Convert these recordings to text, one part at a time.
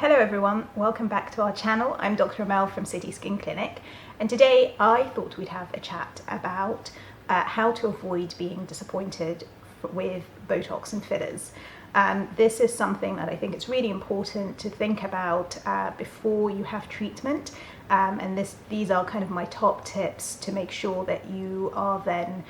Hello everyone, welcome back to our channel. I'm Dr. Amel from City Skin Clinic, and today I thought we'd have a chat about how to avoid being disappointed with Botox and fillers. This is something that I think it's really important to think about before you have treatment, and these are kind of my top tips to make sure that you are then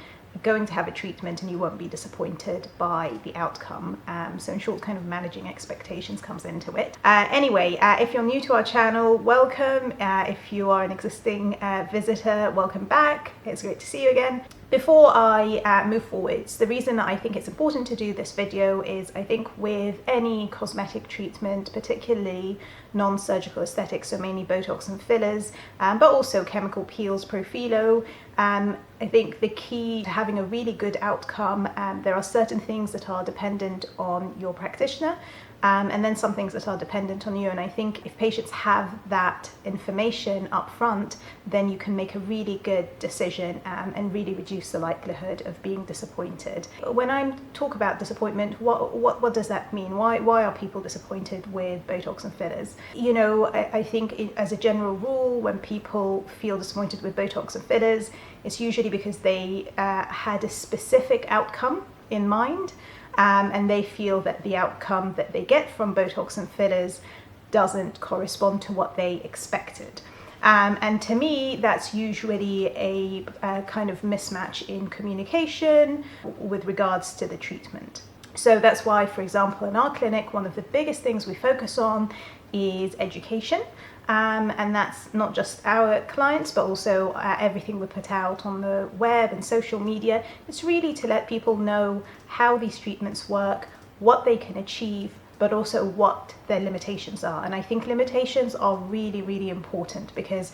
going to have a treatment and you won't be disappointed by the outcome. So in short, kind of managing expectations comes into it. Anyway, if you're new to our channel, welcome. If you are an existing visitor, welcome back. It's great to see you again. Before I move forwards, the reason that I think it's important to do this video is I think with any cosmetic treatment, particularly non-surgical aesthetics, so mainly Botox and fillers, but also chemical peels, Profilo, I think the key to having a really good outcome, there are certain things that are dependent on your practitioner, and then some things that are dependent on you. And I think if patients have that information up front, then you can make a really good decision and really reduce the likelihood of being disappointed. When I talk about disappointment, what does that mean? Why are people disappointed with Botox and fillers? You know, I think as a general rule, when people feel disappointed with Botox and fillers, it's usually because they had a specific outcome in mind, and they feel that the outcome that they get from Botox and fillers doesn't correspond to what they expected. And to me, that's usually a kind of mismatch in communication with regards to the treatment. So that's why, for example, in our clinic, one of the biggest things we focus on is education. And that's not just our clients, but also everything we put out on the web and social media. It's really to let people know how these treatments work, what they can achieve, but also what their limitations are. And I think limitations are really, really important because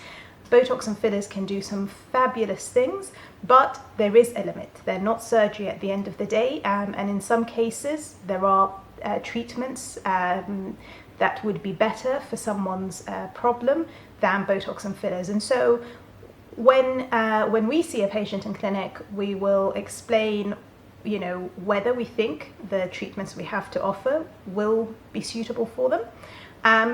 Botox and fillers can do some fabulous things, but there is a limit. They're not surgery at the end of the day. And in some cases, there are treatments that would be better for someone's problem than Botox and fillers. And so when we see a patient in clinic, we will explain, you know, whether we think the treatments we have to offer will be suitable for them.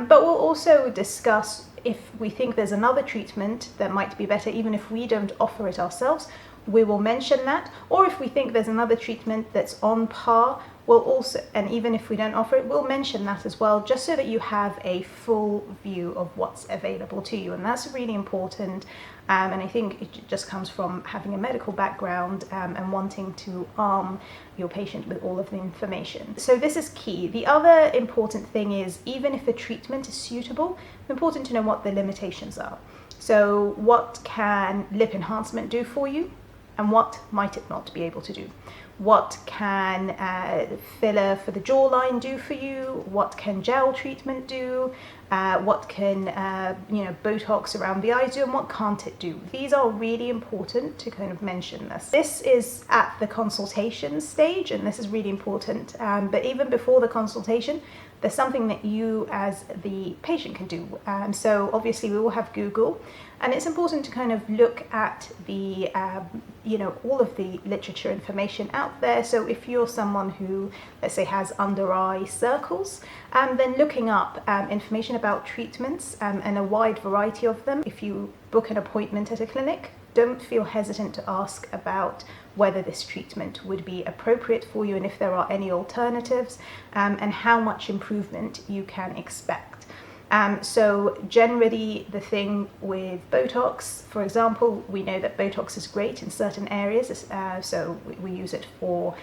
But we'll also discuss if we think there's another treatment that might be better, even if we don't offer it ourselves, we will mention that. Or if we think there's another treatment that's on par, we'll also, and even if we don't offer it, we'll mention that as well, just so that you have a full view of what's available to you. And that's really important. And I think it just comes from having a medical background and wanting to arm your patient with all of the information. So this is key. The other important thing is, even if the treatment is suitable, it's important to know what the limitations are. So what can lip enhancement do for you? And what might it not be able to do? What can filler for the jawline do for you? What can gel treatment do? What can Botox around the eyes do, and what can't it do? These are really important to kind of mention this. This is at the consultation stage, and this is really important. But even before the consultation, there's something that you as the patient can do. So obviously we will have Google, and it's important to kind of look at the, all of the literature information out there. So if you're someone who, let's say, has under eye circles, then looking up information about treatments and a wide variety of them. If you book an appointment at a clinic, don't feel hesitant to ask about whether this treatment would be appropriate for you and if there are any alternatives, and how much improvement you can expect. So generally the thing with Botox, for example, we know that Botox is great in certain areas. So we use it for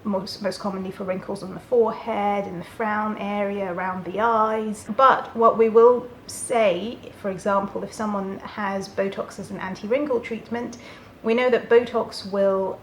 most commonly for wrinkles on the forehead, in the frown area, around the eyes. But what we will say, for example, if someone has Botox as an anti-wrinkle treatment, we know that Botox will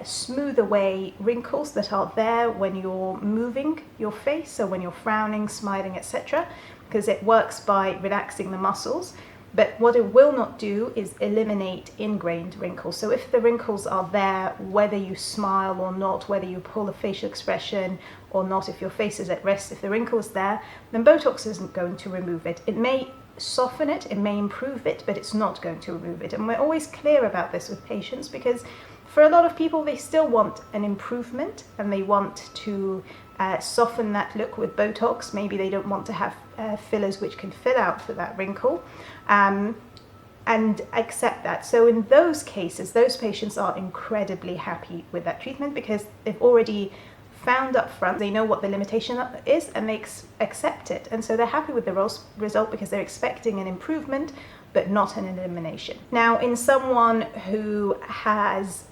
smooth away wrinkles that are there when you're moving your face, so when you're frowning, smiling, etc., because it works by relaxing the muscles. But what it will not do is eliminate ingrained wrinkles. So if the wrinkles are there, whether you smile or not, whether you pull a facial expression or not, if your face is at rest, if the wrinkle is there, then Botox isn't going to remove it. It may soften it, it may improve it, but it's not going to remove it. And we're always clear about this with patients, because for a lot of people, they still want an improvement and they want to soften that look with Botox. Maybe they don't want to have fillers which can fill out for that wrinkle, and accept that. So in those cases, those patients are incredibly happy with that treatment because they've already found up front, they know what the limitation is, and they accept it. And so they're happy with the result because they're expecting an improvement, but not an elimination. Now, in someone who has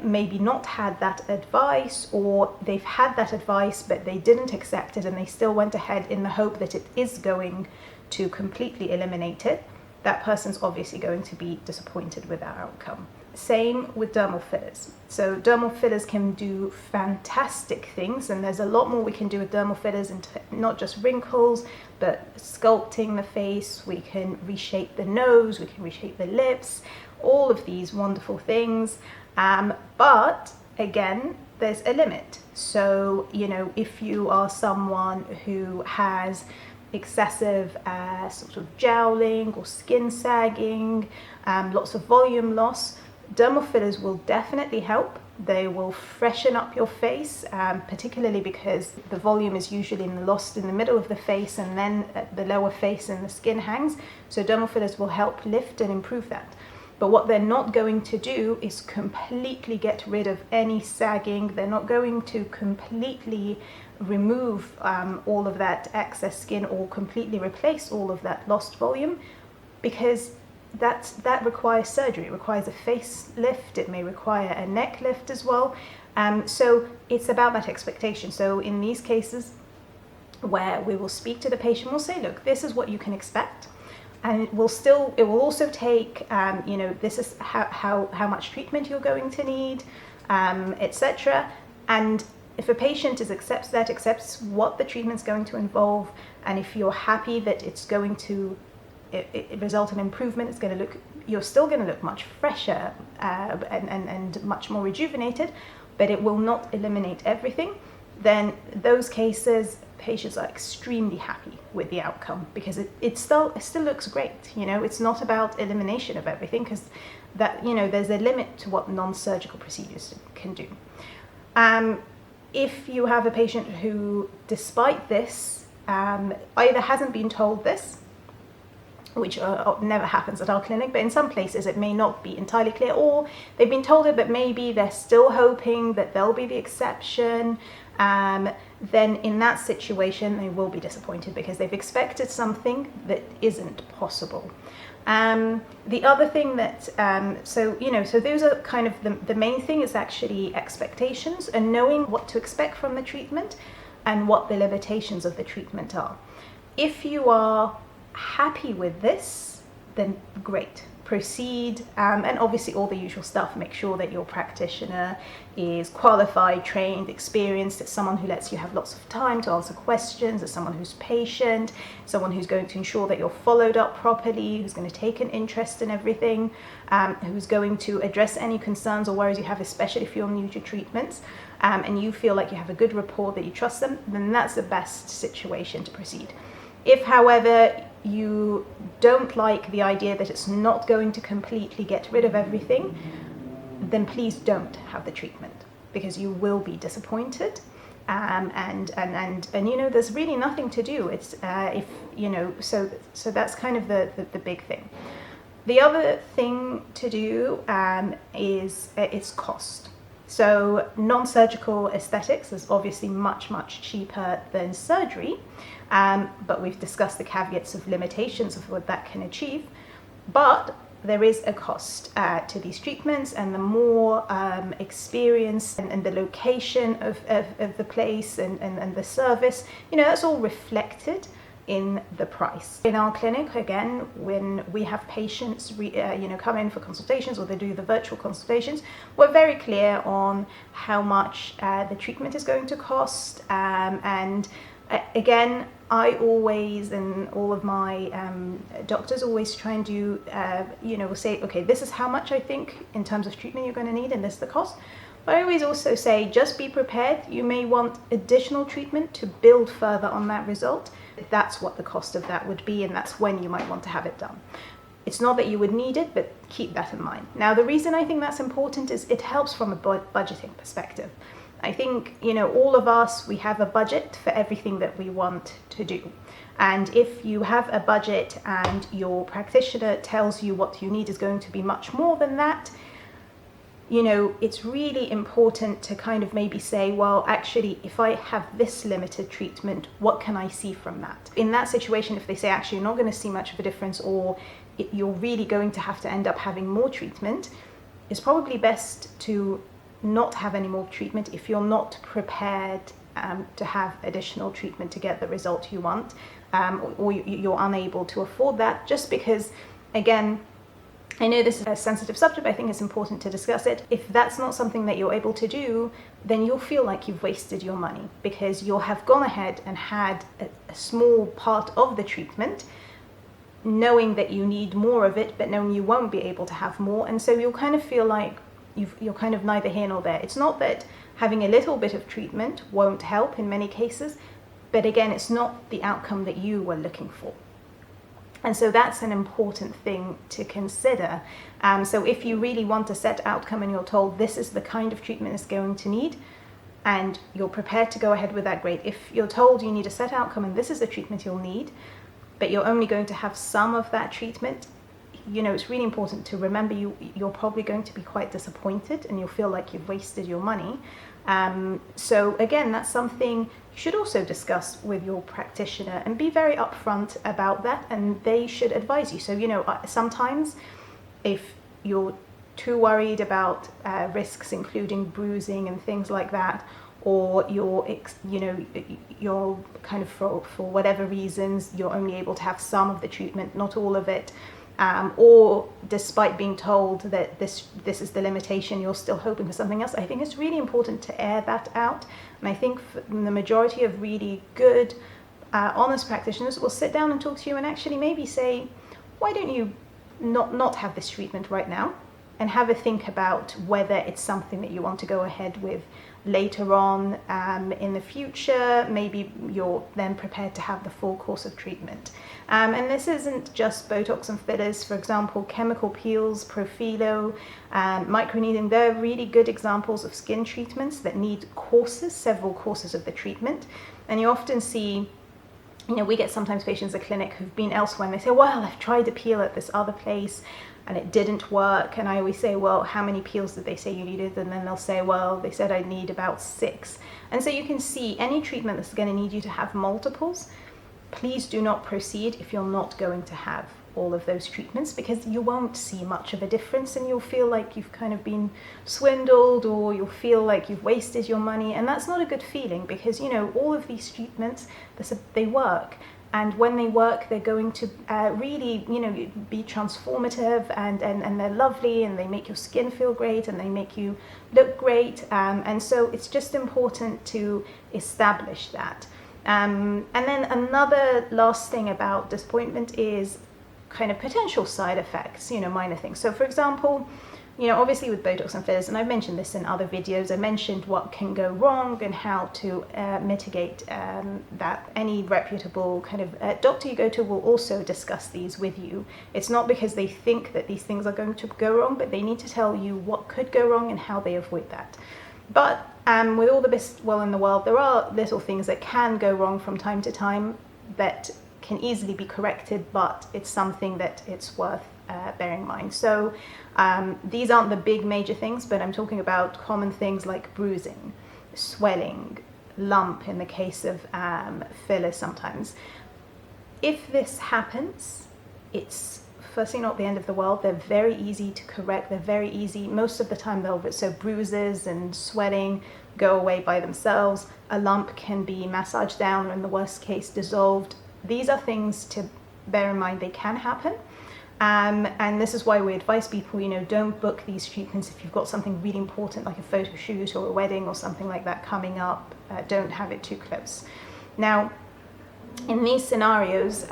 maybe not had that advice, or they've had that advice but they didn't accept it and they still went ahead in the hope that it is going to completely eliminate it, that person's obviously going to be disappointed with that outcome. Same with dermal fillers. So dermal fillers can do fantastic things, and there's a lot more we can do with dermal fillers, and not just wrinkles, but sculpting the face. We can reshape the nose, we can reshape the lips, all of these wonderful things. But again, there's a limit. So, if you are someone who has excessive sort of jowling or skin sagging, lots of volume loss, dermal fillers will definitely help. They will freshen up your face, particularly because the volume is usually lost in the middle of the face and then at the lower face and the skin hangs. So dermal fillers will help lift and improve that. But what they're not going to do is completely get rid of any sagging. They're not going to completely remove all of that excess skin or completely replace all of that lost volume, because that requires surgery. It requires a face lift. It may require a neck lift as well. So it's about that expectation. So in these cases where we will speak to the patient, we'll say, look, this is what you can expect. And it will also take, this is how much treatment you're going to need, etc. And if a patient accepts what the treatment's going to involve, and if you're happy that it's going to result in improvement, you're still going to look much fresher and much more rejuvenated, but it will not eliminate everything, then those cases, patients are extremely happy with the outcome, because it still looks great. It's not about elimination of everything, because there's a limit to what non-surgical procedures can do. If you have a patient who, despite this, either hasn't been told this, which never happens at our clinic, but in some places it may not be entirely clear, or they've been told it but maybe they're still hoping that they'll be the exception, then in that situation they will be disappointed because they've expected something that isn't possible. The other thing that, so those are kind of the main thing is actually expectations and knowing what to expect from the treatment and what the limitations of the treatment are. If you are happy with this, then great, proceed, and obviously all the usual stuff. Make sure that your practitioner is qualified, trained, experienced. It's someone who lets you have lots of time to answer questions. It's someone who's patient, someone who's going to ensure that you're followed up properly, who's going to take an interest in everything, who's going to address any concerns or worries you have, especially if you're new to treatments, and you feel like you have a good rapport, that you trust them, then that's the best situation to proceed. If, however, you don't like the idea that it's not going to completely get rid of everything, then please don't have the treatment, because you will be disappointed. And there's really nothing to do. It's so that's kind of the big thing. The other thing to do is its cost. So non-surgical aesthetics is obviously much cheaper than surgery, but we've discussed the caveats of limitations of what that can achieve. But there is a cost to these treatments, and the more experience and the location of the place and the service, that's all reflected in the price. In our clinic, again, when we have patients come in for consultations, or they do the virtual consultations, we're very clear on how much the treatment is going to cost, and again, I always, and all of my doctors always try and do, say, okay, this is how much I think in terms of treatment you're going to need, and this is the cost. But I always also say, just be prepared. You may want additional treatment to build further on that result. That's what the cost of that would be, and that's when you might want to have it done. It's not that you would need it, but keep that in mind. Now, the reason I think that's important is it helps from a budgeting perspective. I think, you know, all of us, we have a budget for everything that we want to do. And if you have a budget and your practitioner tells you what you need is going to be much more than that, you know, it's really important to kind of maybe say, well, actually, if I have this limited treatment, what can I see from that? In that situation, if they say, actually, you're not going to see much of a difference, or you're really going to have to end up having more treatment, it's probably best to not have any more treatment if you're not prepared to have additional treatment to get the result you want, or you're unable to afford that, just because, again, I know this is a sensitive subject, but I think it's important to discuss it. If that's not something that you're able to do, then you'll feel like you've wasted your money, because you'll have gone ahead and had a small part of the treatment, knowing that you need more of it, but knowing you won't be able to have more. And so you'll kind of feel like you're kind of neither here nor there. It's not that having a little bit of treatment won't help in many cases, but again, it's not the outcome that you were looking for. And so that's an important thing to consider. So if you really want a set outcome and you're told this is the kind of treatment it's going to need, and you're prepared to go ahead with that, great. If you're told you need a set outcome and this is the treatment you'll need, but you're only going to have some of that treatment, you know, it's really important to remember you're probably going to be quite disappointed and you'll feel like you've wasted your money. So again, that's something you should also discuss with your practitioner and be very upfront about that, and they should advise you. So, you know, sometimes if you're too worried about risks, including bruising and things like that, or you're kind of for whatever reasons, you're only able to have some of the treatment, not all of it, or despite being told that this is the limitation, you're still hoping for something else. I think it's really important to air that out. And I think the majority of really good, honest practitioners will sit down and talk to you and actually maybe say, why don't you not have this treatment right now, and have a think about whether it's something that you want to go ahead with later on in the future. Maybe you're then prepared to have the full course of treatment. And this isn't just Botox and fillers. For example, chemical peels, Profilo, microneedling, they're really good examples of skin treatments that need courses, several courses of the treatment. And you often see, you know, we get sometimes patients at clinic who've been elsewhere and they say, well, I've tried a peel at this other place and it didn't work. And I always say, well, how many peels did they say you needed? And then they'll say, well, they said I need about 6. And so you can see any treatment that's going to need you to have multiples, please do not proceed if you're not going to have all of those treatments, because you won't see much of a difference and you'll feel like you've kind of been swindled, or you'll feel like you've wasted your money. And that's not a good feeling, because, you know, all of these treatments, they work. And when they work, they're going to really, you know, be transformative, and they're lovely, and they make your skin feel great, and they make you look great. And so it's just important to establish that. And then another last thing about disappointment is kind of potential side effects, you know, minor things. So for example, you know, obviously with Botox and fillers, and I've mentioned this in other videos, I mentioned what can go wrong and how to mitigate that. Any reputable kind of doctor you go to will also discuss these with you. It's not because they think that these things are going to go wrong, but they need to tell you what could go wrong and how they avoid that. But with all the best will in the world, there are little things that can go wrong from time to time that can easily be corrected, but it's something that it's worth bearing in mind. So these aren't the big major things, but I'm talking about common things like bruising, swelling, lump in the case of fillers sometimes. If this happens, it's firstly not the end of the world. They're very easy to correct. They're very easy. Most of the time so bruises and swelling go away by themselves. A lump can be massaged down, or in the worst case dissolved. These are things to bear in mind. They can happen. And this is why we advise people, you know, don't book these treatments if you've got something really important like a photo shoot or a wedding or something like that coming up. Don't have it too close. Now, in these scenarios,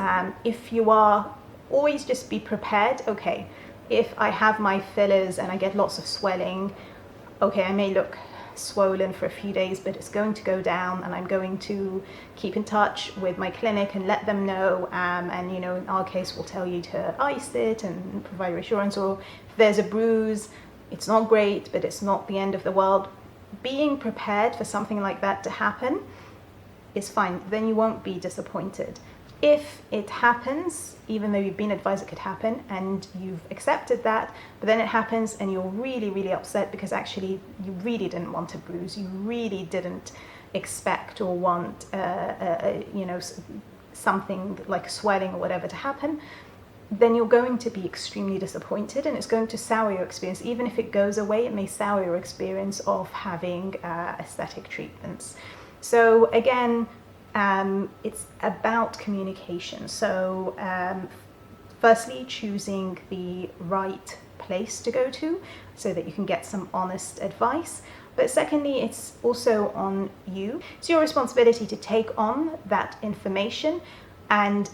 if you are, always just be prepared. Okay, if I have my fillers and I get lots of swelling, okay, I may look swollen for a few days, but it's going to go down, and I'm going to keep in touch with my clinic and let them know, and you know, in our case we'll tell you to ice it and provide reassurance. Or if there's a bruise, it's not great, but it's not the end of the world. being prepared for something like that to happen is fine. Then you won't be disappointed. If it happens, even though you've been advised it could happen and you've accepted that, but then it happens and you're really, really upset because actually you really didn't want a bruise, you really didn't expect or want, you know, something like swelling or whatever to happen, then you're going to be extremely disappointed and it's going to sour your experience. Even if it goes away, it may sour your experience of having aesthetic treatments. So again, it's about communication. So firstly, choosing the right place to go to so that you can get some honest advice. But secondly, it's also on you. It's your responsibility to take on that information and,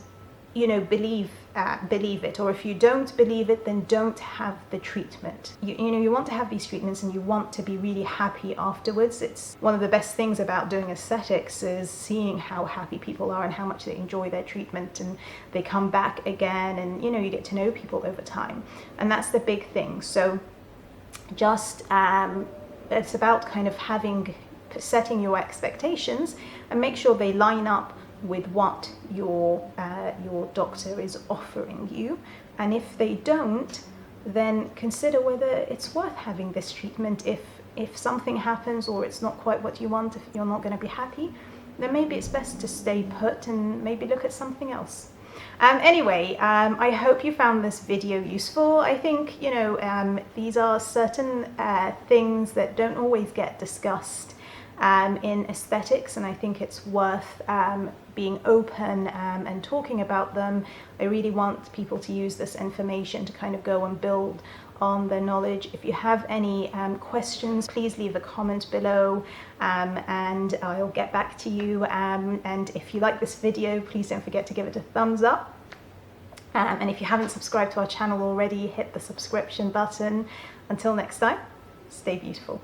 you know, believe it. Or if you don't believe it, then don't have the treatment. You know, you want to have these treatments and you want to be really happy afterwards. It's one of the best things about doing aesthetics is seeing how happy people are and how much they enjoy their treatment and they come back again, and you know, you get to know people over time, and that's the big thing. So just it's about kind of setting your expectations and make sure they line up with what your doctor is offering you. And if they don't, then consider whether it's worth having this treatment. If something happens or it's not quite what you want, if you're not going to be happy, then maybe it's best to stay put and maybe look at something else. Anyway, I hope you found this video useful. I think, you know, these are certain things that don't always get discussed in aesthetics, and I think it's worth being open and talking about them. I really want people to use this information to kind of go and build on their knowledge. If you have any questions, please leave a comment below and I'll get back to you. And if you like this video, please don't forget to give it a thumbs up. And if you haven't subscribed to our channel already, hit the subscription button. Until next time, stay beautiful.